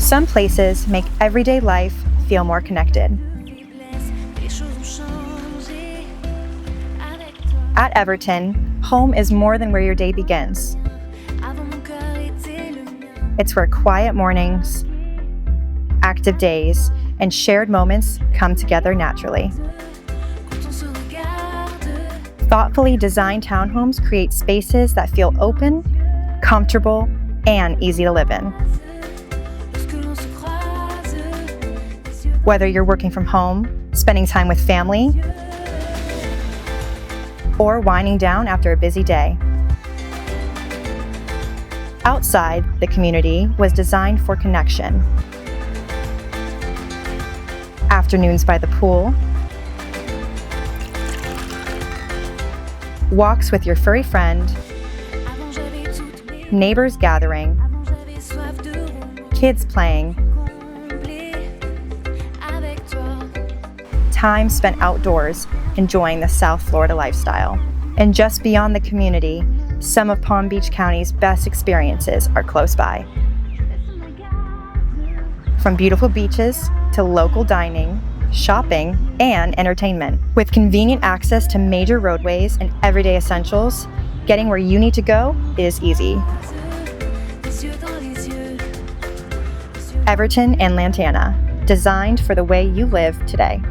Some places make everyday life feel more connected. At Everton, home is more than where your day begins. It's where quiet mornings, active days, and shared moments come together naturally. Thoughtfully designed townhomes create spaces that feel open, comfortable, and easy to live in. Whether you're working from home, spending time with family, or winding down after a busy day. Outside, the community was designed for connection. Afternoons by the pool, walks with your furry friend, neighbors gathering, kids playing, time spent outdoors enjoying the South Florida lifestyle. And just beyond the community, some of Palm Beach County's best experiences are close by. From beautiful beaches to local dining, shopping, and entertainment. With convenient access to major roadways and everyday essentials, getting where you need to go is easy. Everton and Lantana, designed for the way you live today.